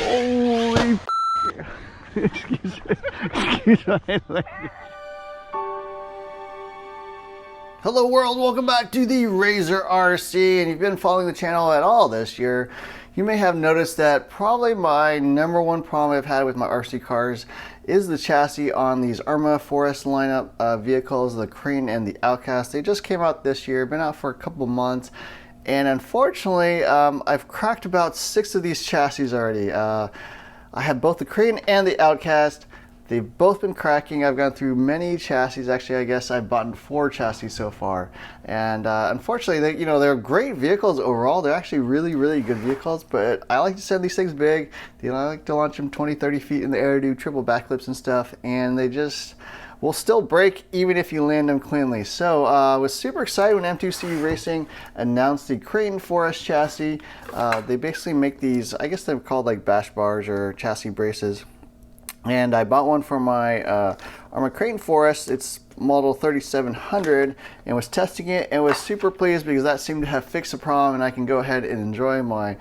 Holy excuse my language. Hello world, welcome back to the Razor RC, and if you've been following the channel at all this year, you may have noticed that probably my number one problem I've had with my RC cars is the chassis on these Arrma Forest lineup vehicles, the Kraton and the Outcast. They just came out this year, been out for a couple months, and unfortunately I've cracked about 6 of these chassis already. I have both the Kraton and the Outcast. They've both been cracking. I've gone through many chassis. Actually, I guess I've bought 4 chassis so far. And unfortunately, they're great vehicles overall. They're actually really, really good vehicles, but I like to send these things big. I like to launch them 20, 30 feet in the air, do triple backflips and stuff, and they just will still break even if you land them cleanly. So I was super excited when M2C Racing announced the Kraton Forest chassis. They basically make these, I guess they're called like bash bars or chassis braces. And I bought one for my Arrma Kraton Forest. It's model 3700, and was testing it and was super pleased because that seemed to have fixed the problem, and I can go ahead and enjoy my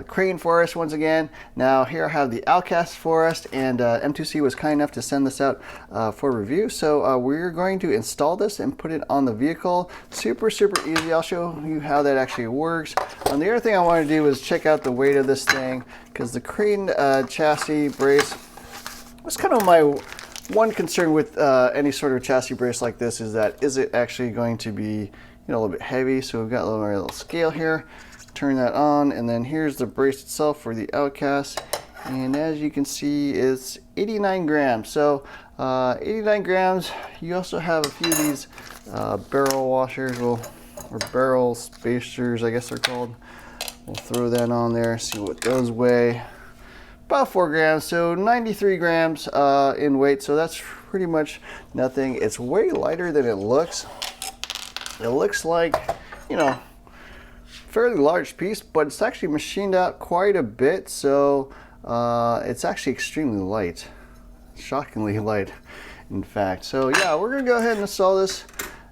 Kraton Forest once again. Now here I have the Outcast Forest, and M2C was kind enough to send this out for review. So we're going to install this and put it on the vehicle. Super easy. I'll show you how that actually works. And the other thing I wanted to do was check out the weight of this thing, because the Kraton chassis brace, that's kind of my one concern with any sort of chassis brace like this, is that is it actually going to be a little bit heavy. So we've got a little scale here, turn that on, and then here's the brace itself for the Outcast, and as you can see it's 89 grams. So 89 grams. You also have a few of these barrel washers, or barrel spacers I guess they're called. We'll throw that on there, see what those weigh. About 4 grams, so 93 grams in weight, so that's pretty much nothing. It's way lighter than it looks. It looks like, fairly large piece, but it's actually machined out quite a bit, so it's actually extremely light. Shockingly light, in fact. So yeah, we're gonna go ahead and install this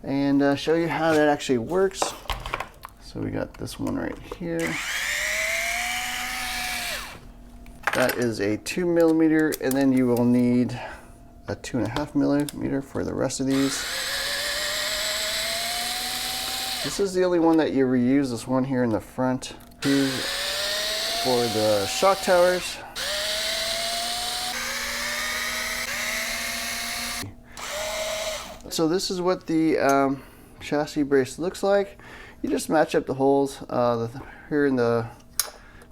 and show you how that actually works. So we got this one right here. That is a 2 millimeter, and then you will need a 2.5 millimeter for the rest of these. This is the only one that you reuse, this one here in the front. Two for the shock towers. So this is what the chassis brace looks like. You just match up the holes. Here in the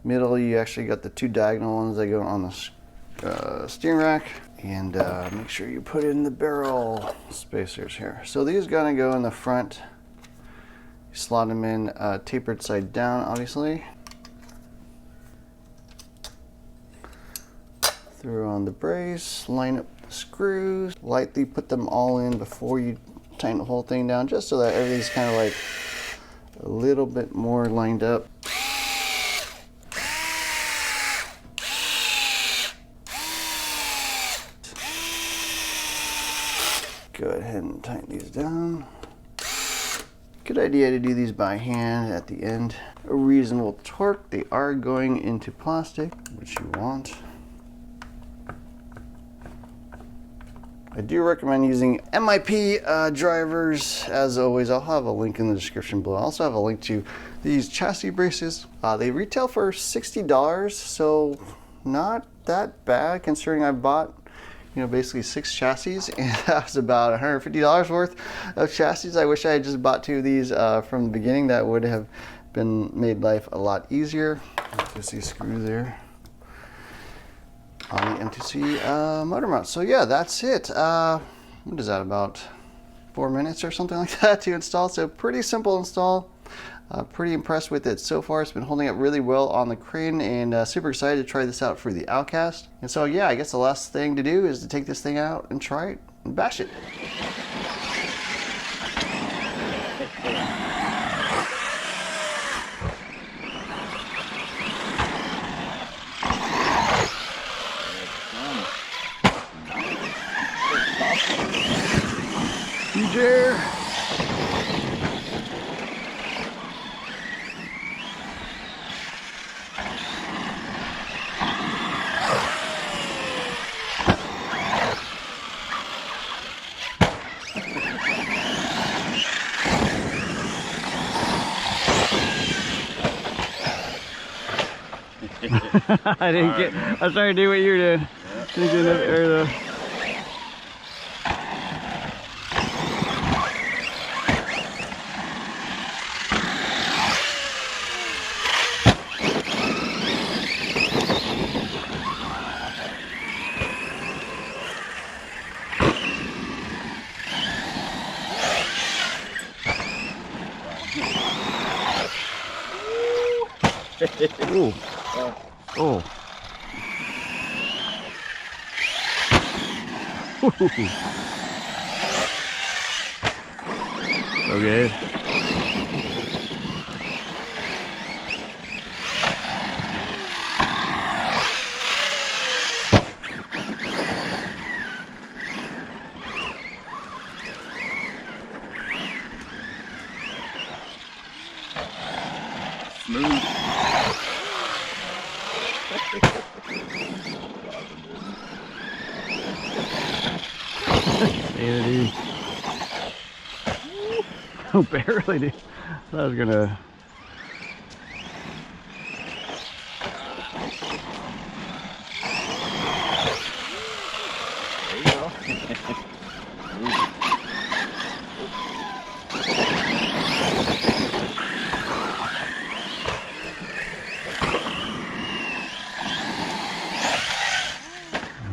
middle, you actually got the 2 diagonal ones that go on the steering rack, and make sure you put in the barrel spacers here. So these are gonna go in the front. You slot them in tapered side down, obviously. Throw on the brace, line up the screws, lightly put them all in before you tighten the whole thing down, just so that everything's kind of like a little bit more lined up. Go ahead and tighten these down. Good idea to do these by hand at the end. A reasonable torque. They are going into plastic, which you want. I do recommend using MIP drivers. As always, I'll have a link in the description below. I also have a link to these chassis braces. They retail for $60, so not that bad considering I bought basically 6 chassis, and that was about $150 worth of chassis. I wish I had just bought 2 of these from the beginning. That would have made life a lot easier. Just these screws there on the M2C motor mount. So yeah, that's it. What is that, about 4 minutes or something like that to install? So pretty simple install. Pretty impressed with it so far. It's been holding up really well on the Kraton, and super excited to try this out for the Outcast. And so yeah, I guess the last thing to do is to take this thing out and try it and bash it. DJ. I didn't get. I was trying to do what you were doing. Thinking of air though. Ooh. Oh. Okay. Smooth. Sanity. Oh, barely, dude. I was gonna. There you go.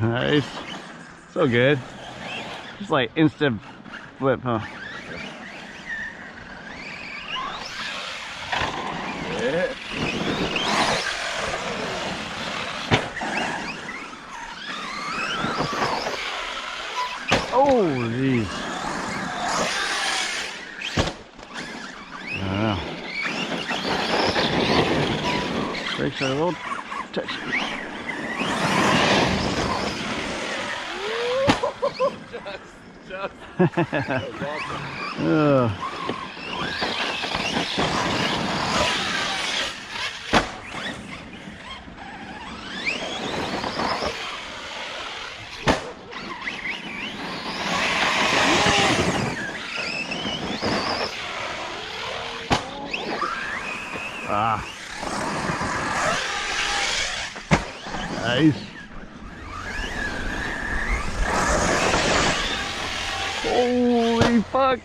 Nice. So good. Just like instant flip, huh? Yeah. Oh, jeez. Wow. Brakes are a little touchy. That was awesome. Ah. Nice. Holy fuck.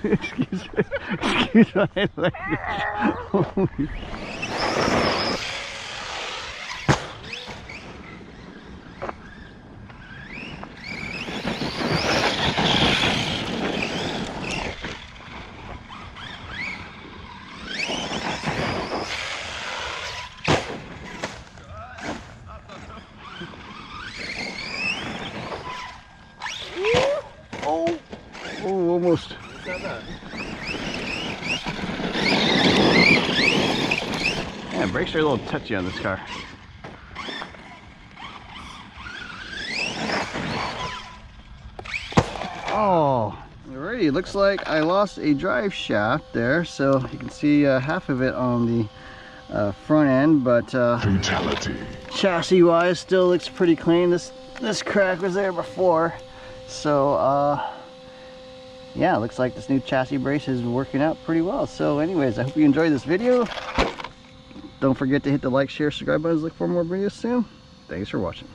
Excuse me. Excuse my language. Holy. Oh, oh, almost. Yeah, brakes are a little touchy on this car. Oh, alrighty. Looks like I lost a drive shaft there, so you can see half of it on the front end, but Fatality. chassis-wise, still looks pretty clean. This crack was there before, so yeah, looks like this new chassis brace is working out pretty well. So anyways, I hope you enjoyed this video. Don't forget to hit the like, share, subscribe buttons. Look for more videos soon. Thanks for watching.